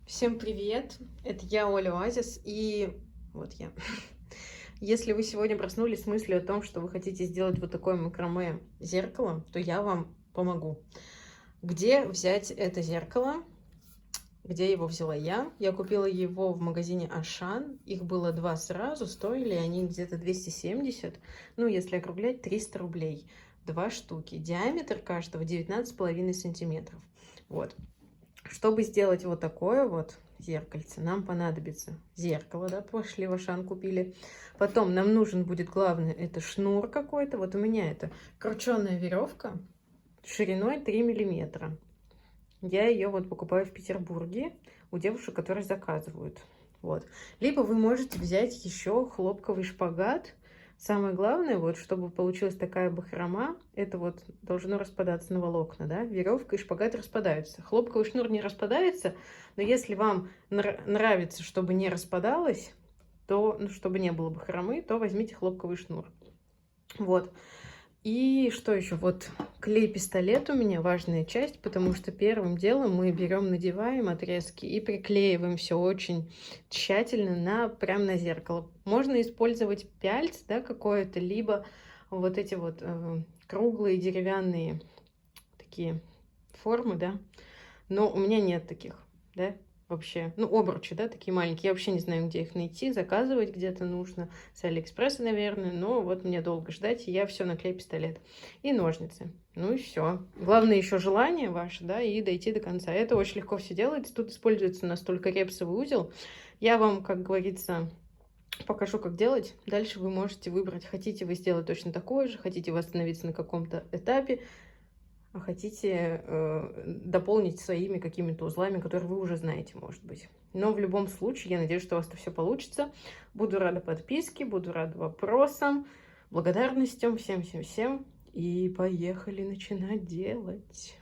Всем привет! Это я, Оля Оазис, и вот я. Если вы сегодня проснулись с мыслью о том, что вы хотите сделать вот такое макраме зеркало, то я вам помогу. Где взять это зеркало? Где его взяла я? Я купила его в магазине Ашан. Их было два сразу, стоили они где-то 270, ну, если округлять, 300 рублей. Два штуки. Диаметр каждого 19,5 сантиметров. Вот. Чтобы сделать вот такое вот зеркальце, нам понадобится зеркало, да, пошли в Ашан купили. Потом нам нужен будет, главное, это шнур какой-то. Вот у меня это крученая веревка шириной 3 миллиметра. Я ее вот покупаю в Петербурге у девушек, которые заказывают. Вот. Либо вы можете взять еще хлопковый шпагат. Самое главное, вот, чтобы получилась такая бахрома, это вот должно распадаться на волокна, да? Веревка и шпагат распадаются. Хлопковый шнур не распадается, но если вам нравится, чтобы не распадалось, то, ну, чтобы не было бахромы, то возьмите хлопковый шнур. Вот. И что еще? Вот клей-пистолет у меня важная часть, потому что первым делом мы берем, надеваем отрезки и приклеиваем все очень тщательно прям на зеркало. Можно использовать пяльц, да, какое-то, либо вот эти вот круглые деревянные такие формы, да, но у меня нет таких, да, вообще. Ну, обручи, да, такие маленькие. Я вообще не знаю, где их найти. Заказывать где-то нужно. С Алиэкспресса, наверное. Но вот мне долго ждать, и я все на клей-пистолет. И ножницы. Ну и все. Главное еще желание ваше, да, и дойти до конца. Это очень легко все делается. Тут используется настолько репсовый узел. Я вам, как говорится, покажу, как делать. Дальше вы можете выбрать, хотите вы сделать точно такое же, хотите вы остановиться на каком-то этапе, а хотите дополнить своими какими-то узлами, которые вы уже знаете, может быть. Но в любом случае, я надеюсь, что у вас это все получится. Буду рада подписке, буду рада вопросам, благодарностям, всем-всем-всем. И поехали начинать делать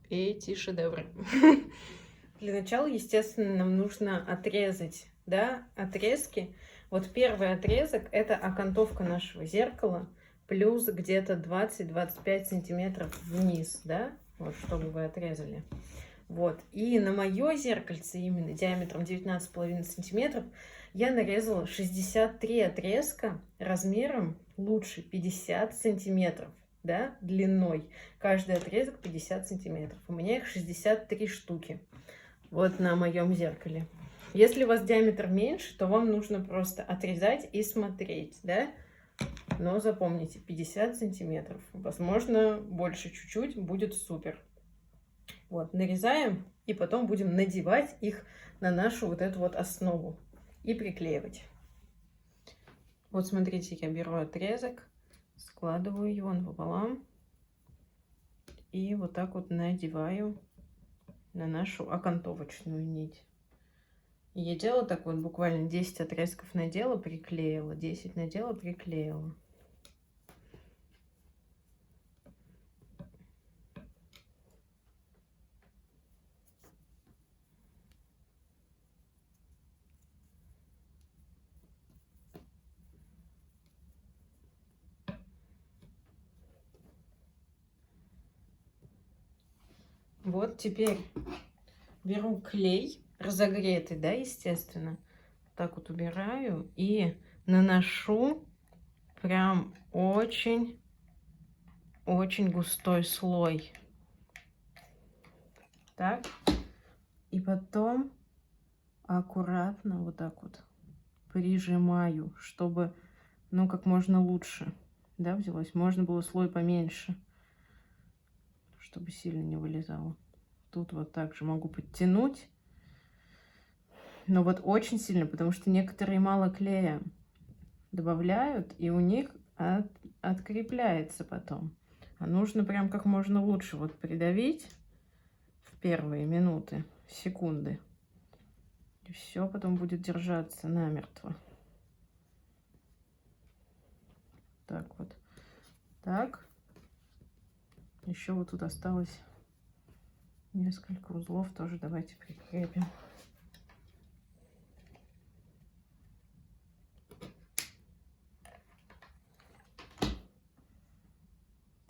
эти шедевры. Для начала, естественно, нам нужно отрезать, да, отрезки. Вот первый отрезок — это окантовка нашего зеркала, плюс где-то 20-25 сантиметров вниз, да, вот, чтобы вы отрезали. Вот, и на мое зеркальце именно диаметром 19,5 сантиметров я нарезала 63 отрезка размером лучше 50 сантиметров, да, длиной. Каждый отрезок 50 сантиметров. У меня их 63 штуки. Вот на моем зеркале. Если у вас диаметр меньше, то вам нужно просто отрезать и смотреть, да? Но запомните, 50 сантиметров. Возможно, больше чуть-чуть, будет супер. Вот, нарезаем и потом будем надевать их на нашу вот эту вот основу и приклеивать. Вот смотрите, я беру отрезок, складываю его напополам и вот так вот надеваю на нашу окантовочную нить. И я делала так вот, буквально 10 отрезков надела, приклеила, 10 надела, приклеила. Вот теперь беру клей разогретый, да, естественно. Так вот убираю и наношу прям очень густой слой. Так. И потом аккуратно вот так вот прижимаю, чтобы, ну, как можно лучше, да, взялось. Можно было слой поменьше, чтобы сильно не вылезало. Тут вот так же могу подтянуть. Но вот очень сильно, потому что некоторые мало клея добавляют, и у них открепляется потом. А нужно прям как можно лучше вот придавить в первые минуты, секунды. И все потом будет держаться намертво. Так вот. Так. Еще вот тут осталось несколько узлов. Тоже давайте прикрепим.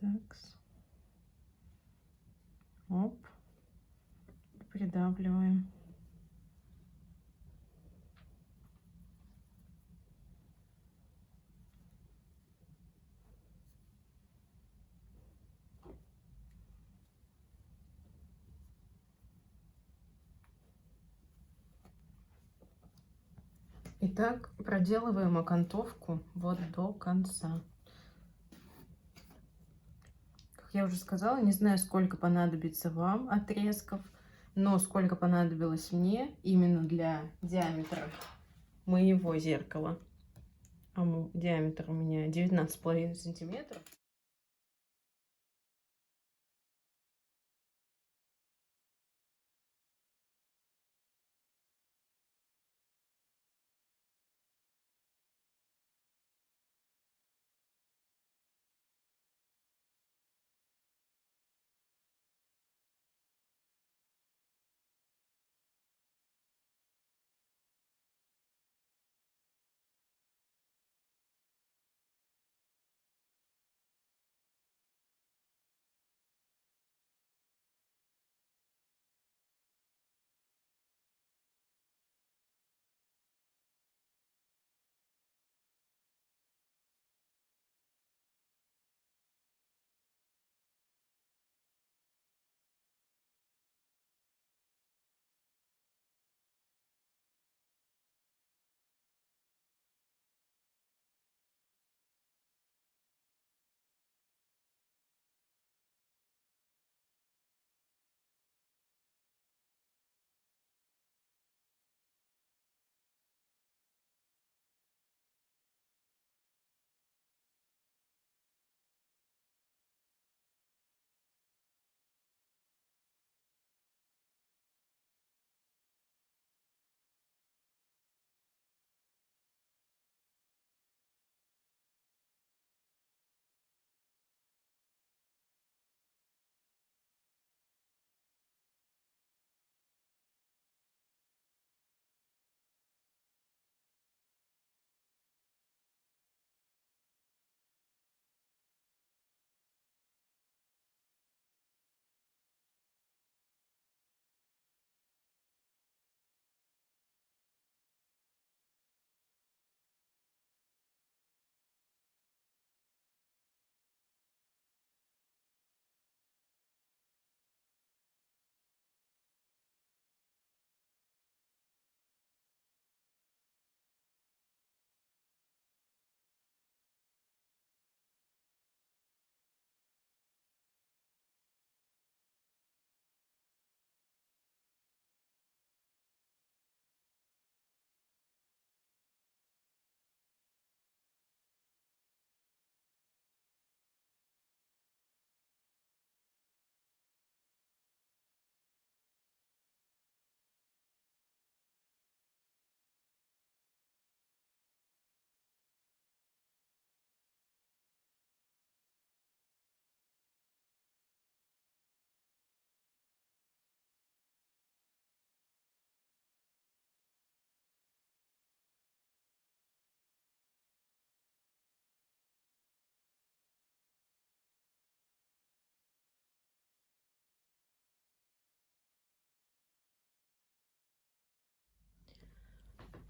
Так. Оп. Придавливаем. Итак, проделываем окантовку вот до конца. Как я уже сказала, не знаю, сколько понадобится вам отрезков, но сколько понадобилось мне именно для диаметра моего зеркала. Диаметр у меня 19,5 сантиметров.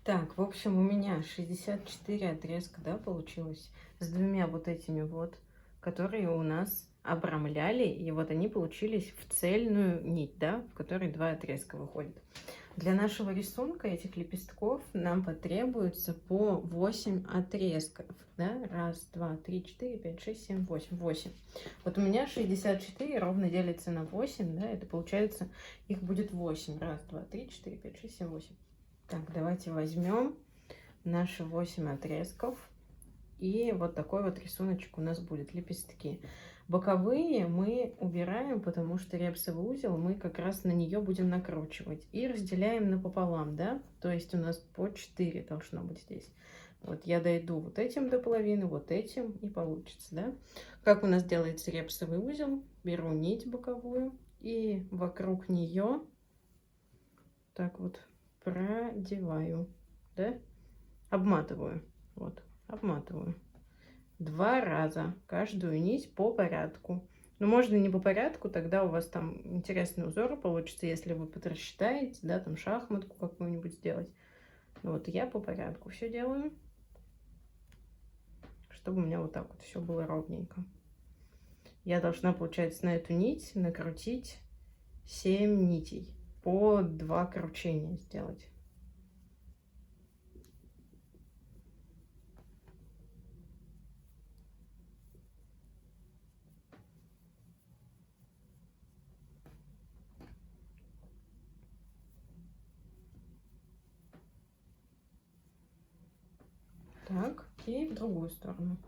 Так, в общем, у меня 64 отрезка, да, получилось, с двумя вот этими вот, которые у нас обрамляли, и вот они получились в цельную нить, да, в которой два отрезка выходит. Для нашего рисунка этих лепестков нам потребуется по 8 отрезков, да, раз, два, три, четыре, пять, шесть, семь, восемь, 8. Вот у меня 64 ровно делится на 8, да, это получается, их будет 8, раз, два, три, четыре, пять, шесть, семь, 8. Так, давайте возьмем наши 8 отрезков. И вот такой вот рисуночек у нас будет, лепестки. Боковые мы убираем, потому что репсовый узел мы как раз на нее будем накручивать. И разделяем напополам, да? То есть у нас по 4 должно быть здесь. Вот я дойду вот этим до половины, вот этим, и получится, да? Как у нас делается репсовый узел? Беру нить боковую и вокруг нее так вот продеваю, да, обматываю, вот, обматываю 2 раза каждую нить по порядку. Но можно не по порядку, тогда у вас там интересный узор получится, если вы подрасчитаете, да, там шахматку какую-нибудь сделать. Вот я по порядку все делаю, чтобы у меня вот так вот все было ровненько. Я должна, получается, на эту нить накрутить 7 нитей. По 2 кручения сделать. Так, и в другую сторону.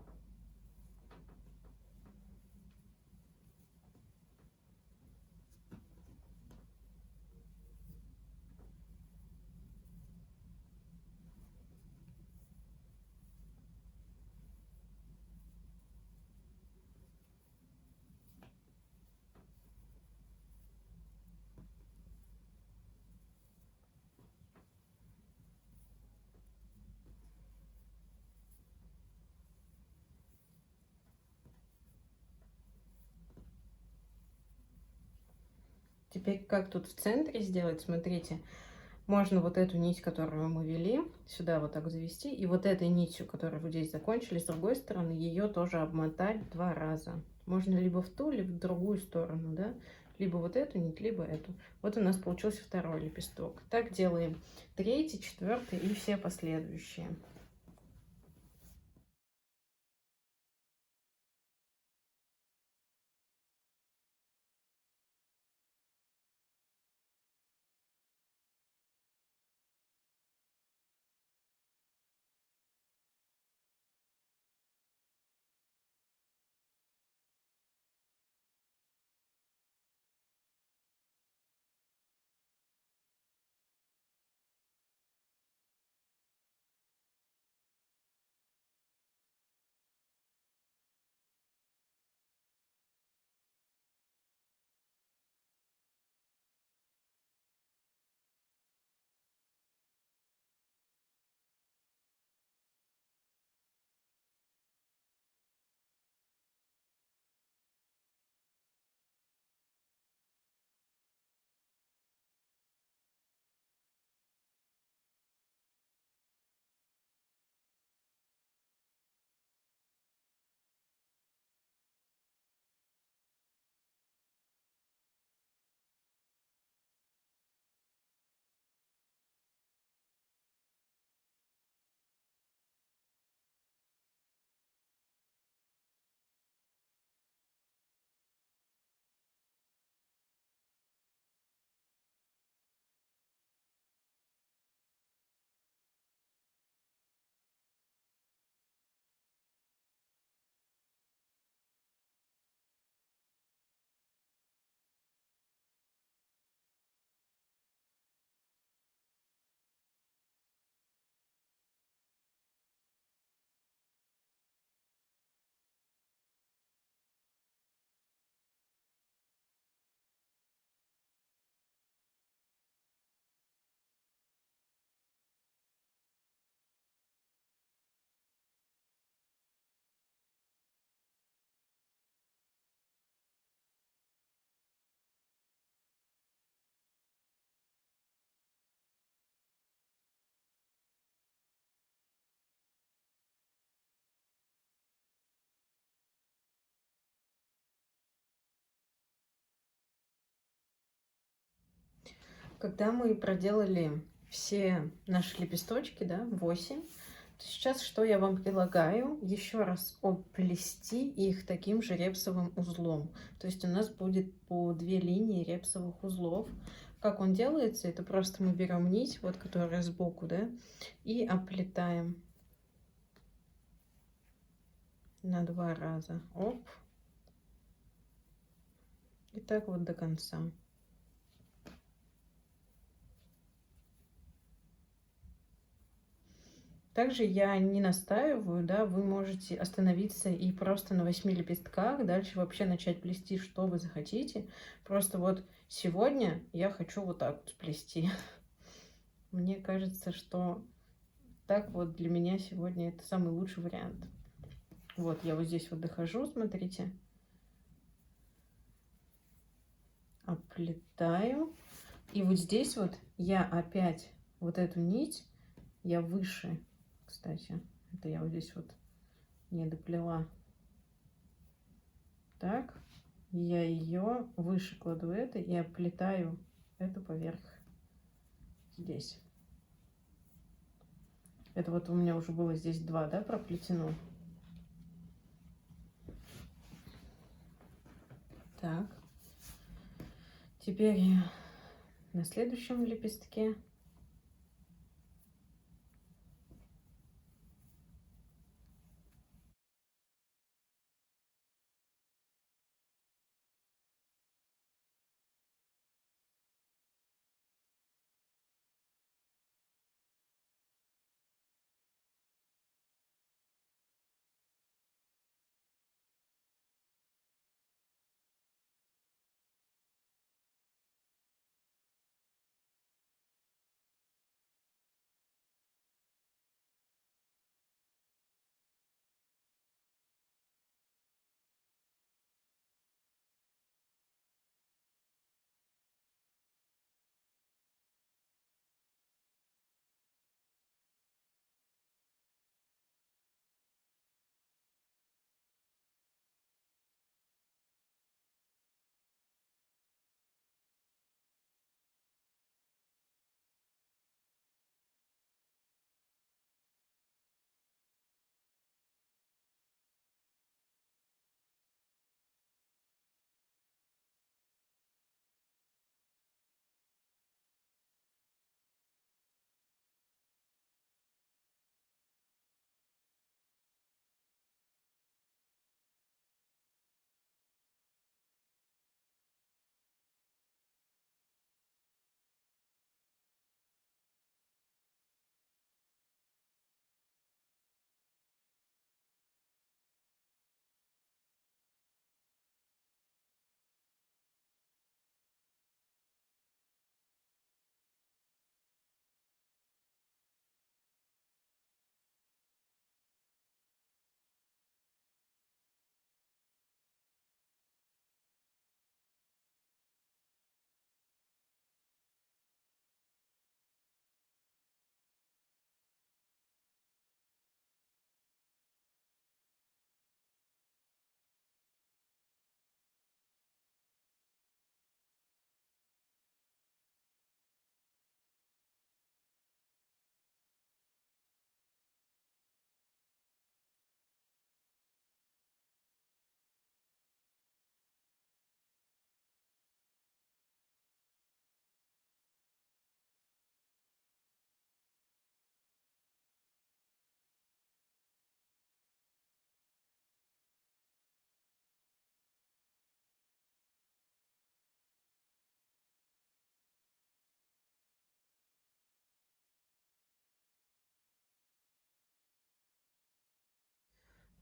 Теперь как тут в центре сделать, смотрите, можно вот эту нить, которую мы вели, сюда вот так завести, и вот этой нитью, которую вы здесь закончили, с другой стороны, ее тоже обмотать 2 раза. Можно либо в ту, либо в другую сторону, да, либо вот эту нить, либо эту. Вот у нас получился второй лепесток. Так делаем третий, четвертый и все последующие. Когда мы проделали все наши лепесточки, да, 8, то сейчас что я вам предлагаю? Еще раз оплести их таким же репсовым узлом. То есть у нас будет по 2 линии репсовых узлов. Как он делается? Это просто мы берем нить, вот которая сбоку, да, и оплетаем на 2 раза. Оп. И так вот до конца. Также я не настаиваю, да, вы можете остановиться и просто на 8 лепестках, дальше вообще начать плести, что вы захотите. Просто вот сегодня я хочу вот так вот сплести. Мне кажется, что так вот для меня сегодня это самый лучший вариант. Вот, я вот здесь вот дохожу, смотрите. Оплетаю. И вот здесь вот я опять вот эту нить, я выше, кстати, это я вот здесь вот не доплела. Так, я ее выше кладу это и оплетаю эту поверх здесь. Это вот у меня уже было здесь 2, да, проплетено. Так, теперь на следующем лепестке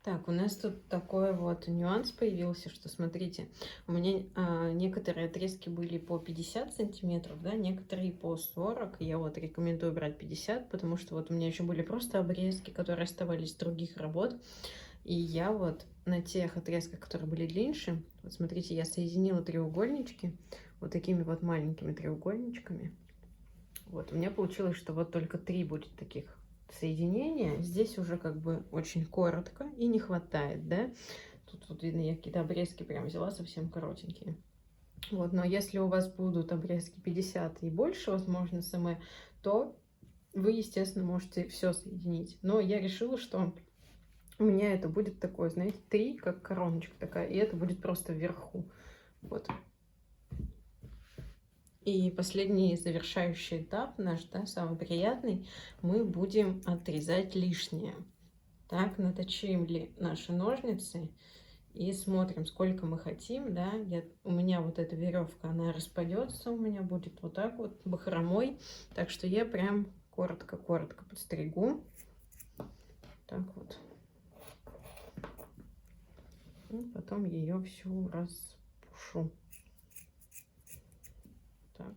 Так, у нас тут такой вот нюанс появился, что, смотрите, у меня некоторые отрезки были по 50 сантиметров, да, некоторые по 40. Я вот рекомендую брать 50, потому что вот у меня еще были просто обрезки, которые оставались с других работ. И я вот на тех отрезках, которые были длиннее, вот смотрите, я соединила треугольнички вот такими вот маленькими треугольничками. Вот, у меня получилось, что вот только 3 будет таких соединения. Здесь уже как бы очень коротко и не хватает, да. Тут вот видно, я какие-то обрезки прям взяла совсем коротенькие. Вот, но если у вас будут обрезки 50 и больше, возможно, СМ, то вы, естественно, можете все соединить. Но я решила, что у меня это будет такое, знаете, 3, как короночка такая, и это будет просто вверху. Вот. И последний завершающий этап наш, да, самый приятный, мы будем отрезать лишнее. Так, наточим ли наши ножницы и смотрим, сколько мы хотим, да. У меня вот эта веревка, она распадется, у меня будет вот так вот бахромой, так что я прям коротко-коротко подстригу. Так вот. И потом ее всю распушу. Так.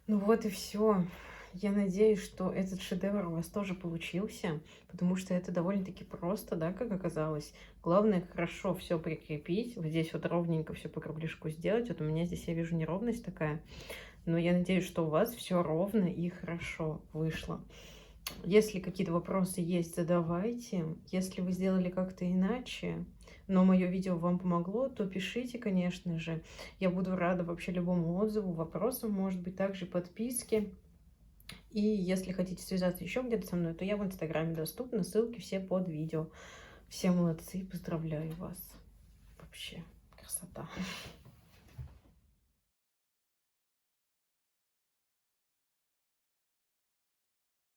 Ну вот и все. Я надеюсь, что этот шедевр у вас тоже получился, потому что это довольно-таки просто, да, как оказалось. Главное хорошо все прикрепить. Вот здесь вот ровненько все по кругляшку сделать. Вот у меня здесь я вижу неровность такая, но я надеюсь, что у вас все ровно и хорошо вышло. Если какие-то вопросы есть, задавайте. Если вы сделали как-то иначе, но мое видео вам помогло, то пишите, конечно же. Я буду рада вообще любому отзыву, вопросам, может быть, также подписке. И если хотите связаться еще где-то со мной, то я в Инстаграме доступна, ссылки все под видео. Все молодцы, поздравляю вас. Вообще красота.